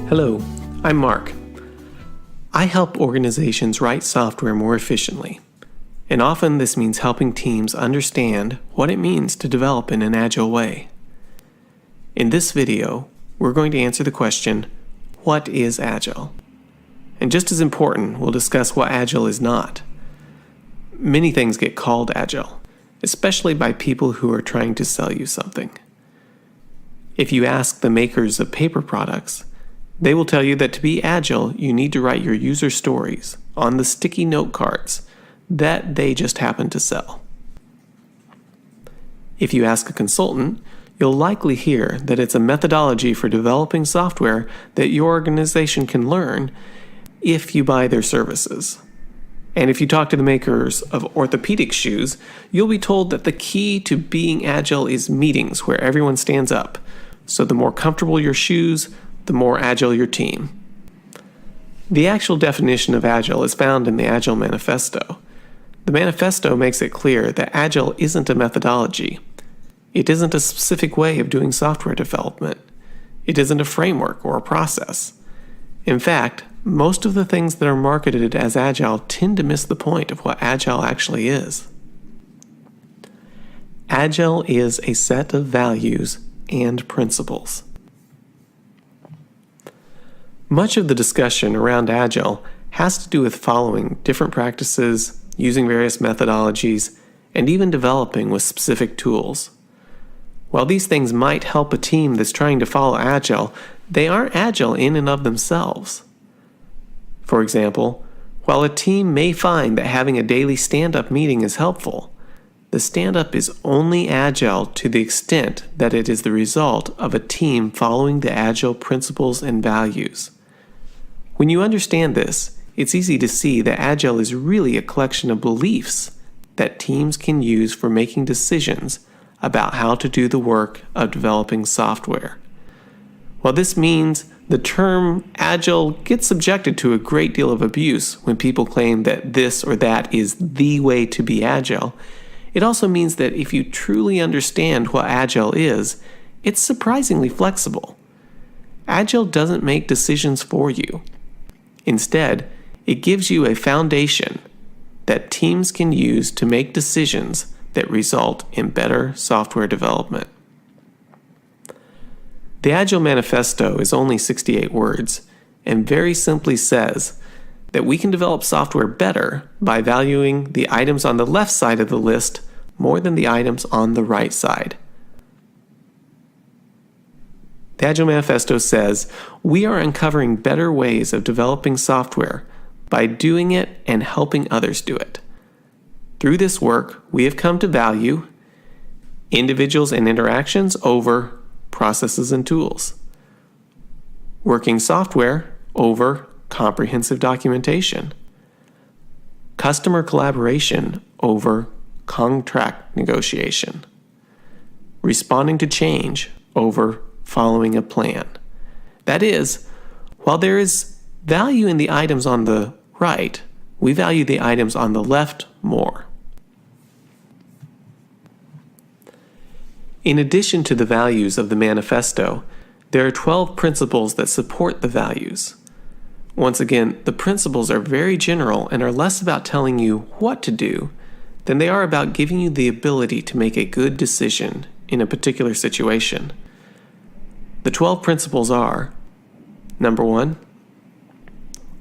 Hello, I'm Mark. I help organizations write software more efficiently, and often this means helping teams understand what it means to develop in an agile way. In this video, we're going to answer the question, what is agile? And just as important, we'll discuss what agile is not. Many things get called agile, especially by people who are trying to sell you something. If you ask the makers of paper products, they will tell you that to be agile, you need to write your user stories on the sticky note cards that they just happen to sell. If you ask a consultant, you'll likely hear that it's a methodology for developing software that your organization can learn if you buy their services. And if you talk to the makers of orthopedic shoes, you'll be told that the key to being agile is meetings where everyone stands up. So the more comfortable your shoes, the more agile your team. The actual definition of agile is found in the Agile Manifesto. The manifesto makes it clear that agile isn't a methodology. It isn't a specific way of doing software development. It isn't a framework or a process. In fact, most of the things that are marketed as agile tend to miss the point of what agile actually is. Agile is a set of values and principles. Much of the discussion around agile has to do with following different practices, using various methodologies, and even developing with specific tools. While these things might help a team that's trying to follow agile, they aren't agile in and of themselves. For example, while a team may find that having a daily stand-up meeting is helpful, the stand-up is only agile to the extent that it is the result of a team following the agile principles and values. When you understand this, it's easy to see that agile is really a collection of beliefs that teams can use for making decisions about how to do the work of developing software. While this means the term agile gets subjected to a great deal of abuse when people claim that this or that is the way to be agile, it also means that if you truly understand what agile is, it's surprisingly flexible. Agile doesn't make decisions for you. Instead, it gives you a foundation that teams can use to make decisions that result in better software development. The Agile Manifesto is only 68 words and very simply says that we can develop software better by valuing the items on the left side of the list more than the items on the right side. The Agile Manifesto says we are uncovering better ways of developing software by doing it and helping others do it. Through this work, we have come to value individuals and interactions over processes and tools, working software over comprehensive documentation, customer collaboration over contract negotiation, responding to change over following a plan. That is, while there is value in the items on the right, we value the items on the left more. In addition to the values of the manifesto, there are 12 principles that support the values. Once again, the principles are very general and are less about telling you what to do than they are about giving you the ability to make a good decision in a particular situation. The 12 principles are: number 1,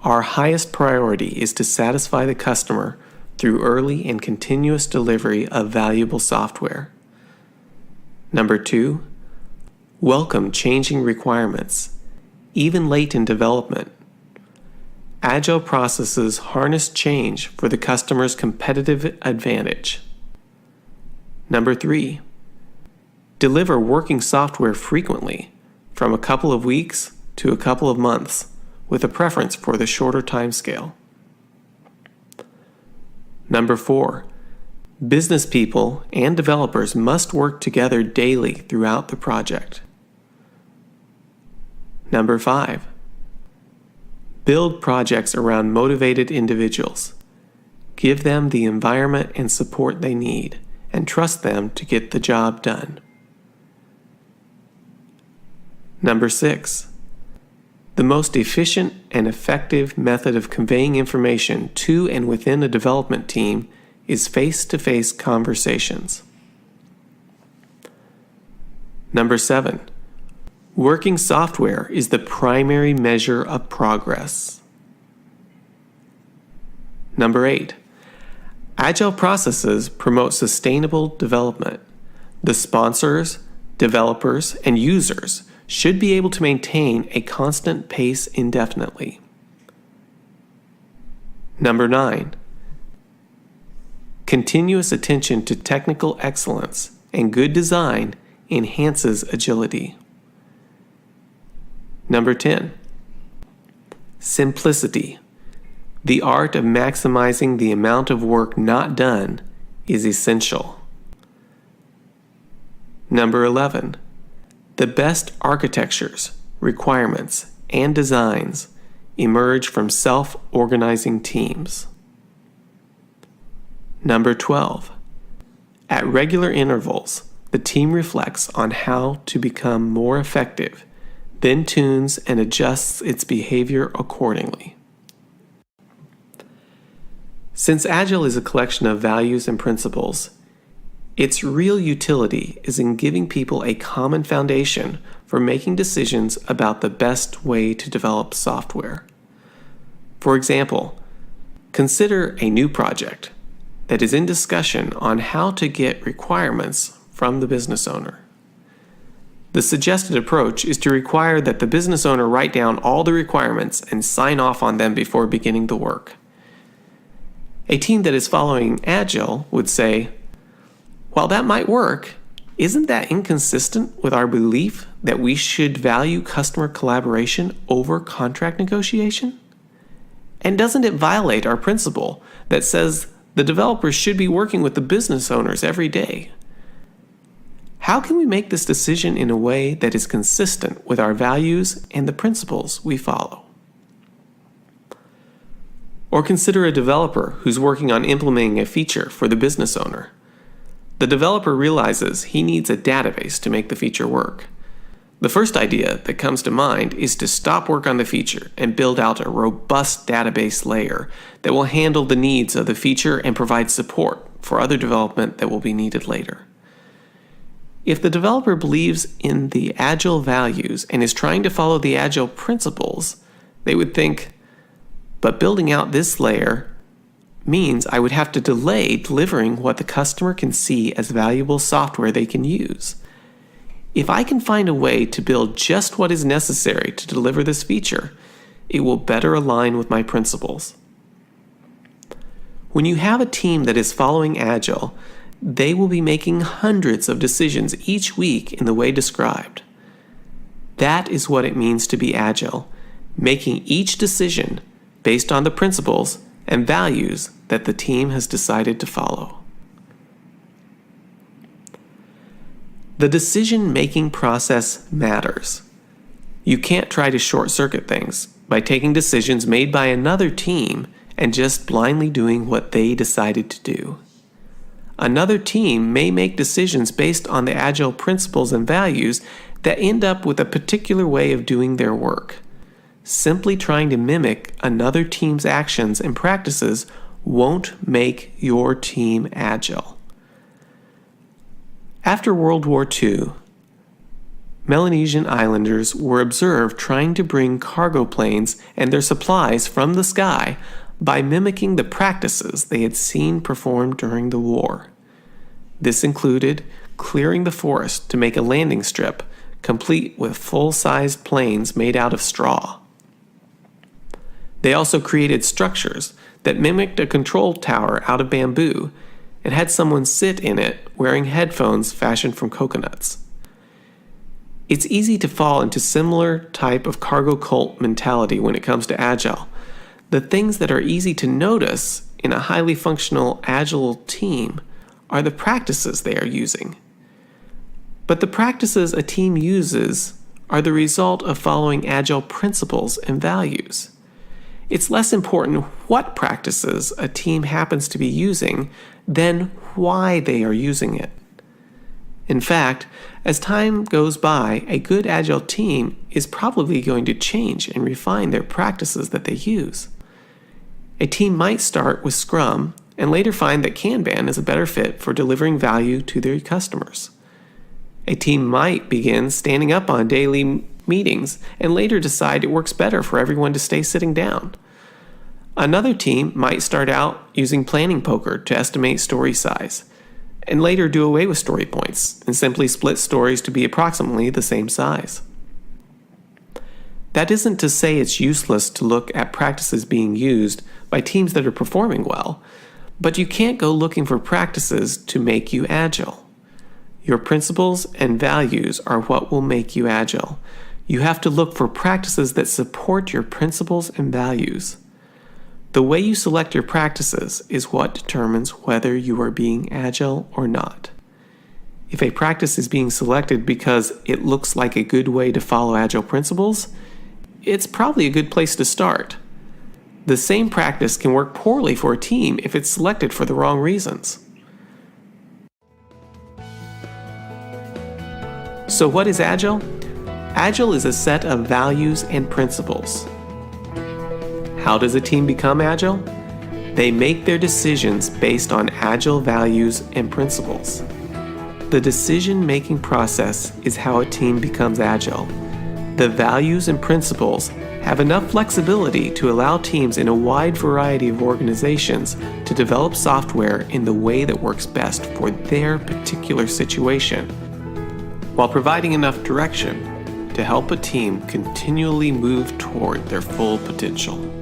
our highest priority is to satisfy the customer through early and continuous delivery of valuable software. Number 2, welcome changing requirements, even late in development. Agile processes harness change for the customer's competitive advantage. Number 3, deliver working software frequently, from a couple of weeks to a couple of months, with a preference for the shorter time scale. Number 4, business people and developers must work together daily throughout the project. Number 5, build projects around motivated individuals. Give them the environment and support they need, and trust them to get the job done. Number 6, The most efficient and effective method of conveying information to and within a development team is face-to-face conversations. Number 7. Working software is the primary measure of progress. Number 8. Agile processes promote sustainable development. The sponsors, developers, and users should be able to maintain a constant pace indefinitely. Number 9. Continuous attention to technical excellence and good design enhances agility. Number 10. Simplicity. The art of maximizing the amount of work not done is essential. Number 11. The best architectures, requirements, and designs emerge from self-organizing teams. Number 12. At regular intervals, the team reflects on how to become more effective, then tunes and adjusts its behavior accordingly. Since Agile is a collection of values and principles, its real utility is in giving people a common foundation for making decisions about the best way to develop software. For example, consider a new project that is in discussion on how to get requirements from the business owner. The suggested approach is to require that the business owner write down all the requirements and sign off on them before beginning the work. A team that is following Agile would say, while that might work, isn't that inconsistent with our belief that we should value customer collaboration over contract negotiation? And doesn't it violate our principle that says the developers should be working with the business owners every day? How can we make this decision in a way that is consistent with our values and the principles we follow? Or consider a developer who's working on implementing a feature for the business owner. The developer realizes he needs a database to make the feature work. The first idea that comes to mind is to stop work on the feature and build out a robust database layer that will handle the needs of the feature and provide support for other development that will be needed later. If the developer believes in the Agile values and is trying to follow the Agile principles, they would think, but building out this layer means I would have to delay delivering what the customer can see as valuable software they can use. If I can find a way to build just what is necessary to deliver this feature, it will better align with my principles. When you have a team that is following Agile, they will be making hundreds of decisions each week in the way described. That is what it means to be Agile, making each decision based on the principles and values that the team has decided to follow. The decision-making process matters. You can't try to short-circuit things by taking decisions made by another team and just blindly doing what they decided to do. Another team may make decisions based on the Agile principles and values that end up with a particular way of doing their work. Simply trying to mimic another team's actions and practices won't make your team agile. After World War II, Melanesian islanders were observed trying to bring cargo planes and their supplies from the sky by mimicking the practices they had seen performed during the war. This included clearing the forest to make a landing strip, complete with full-sized planes made out of straw. They also created structures that mimicked a control tower out of bamboo and had someone sit in it wearing headphones fashioned from coconuts. It's easy to fall into similar type of cargo cult mentality when it comes to Agile. The things that are easy to notice in a highly functional Agile team are the practices they are using. But the practices a team uses are the result of following Agile principles and values. It's less important what practices a team happens to be using than why they are using it. In fact, as time goes by, a good Agile team is probably going to change and refine their practices that they use. A team might start with Scrum and later find that Kanban is a better fit for delivering value to their customers. A team might begin standing up on daily meetings and later decide it works better for everyone to stay sitting down. Another team might start out using planning poker to estimate story size, and later do away with story points and simply split stories to be approximately the same size. That isn't to say it's useless to look at practices being used by teams that are performing well, but you can't go looking for practices to make you agile. Your principles and values are what will make you agile. You have to look for practices that support your principles and values. The way you select your practices is what determines whether you are being agile or not. If a practice is being selected because it looks like a good way to follow agile principles, it's probably a good place to start. The same practice can work poorly for a team if it's selected for the wrong reasons. So what is Agile? Agile is a set of values and principles. How does a team become agile? They make their decisions based on agile values and principles. The decision-making process is how a team becomes agile. The values and principles have enough flexibility to allow teams in a wide variety of organizations to develop software in the way that works best for their particular situation, while providing enough direction to help a team continually move toward their full potential.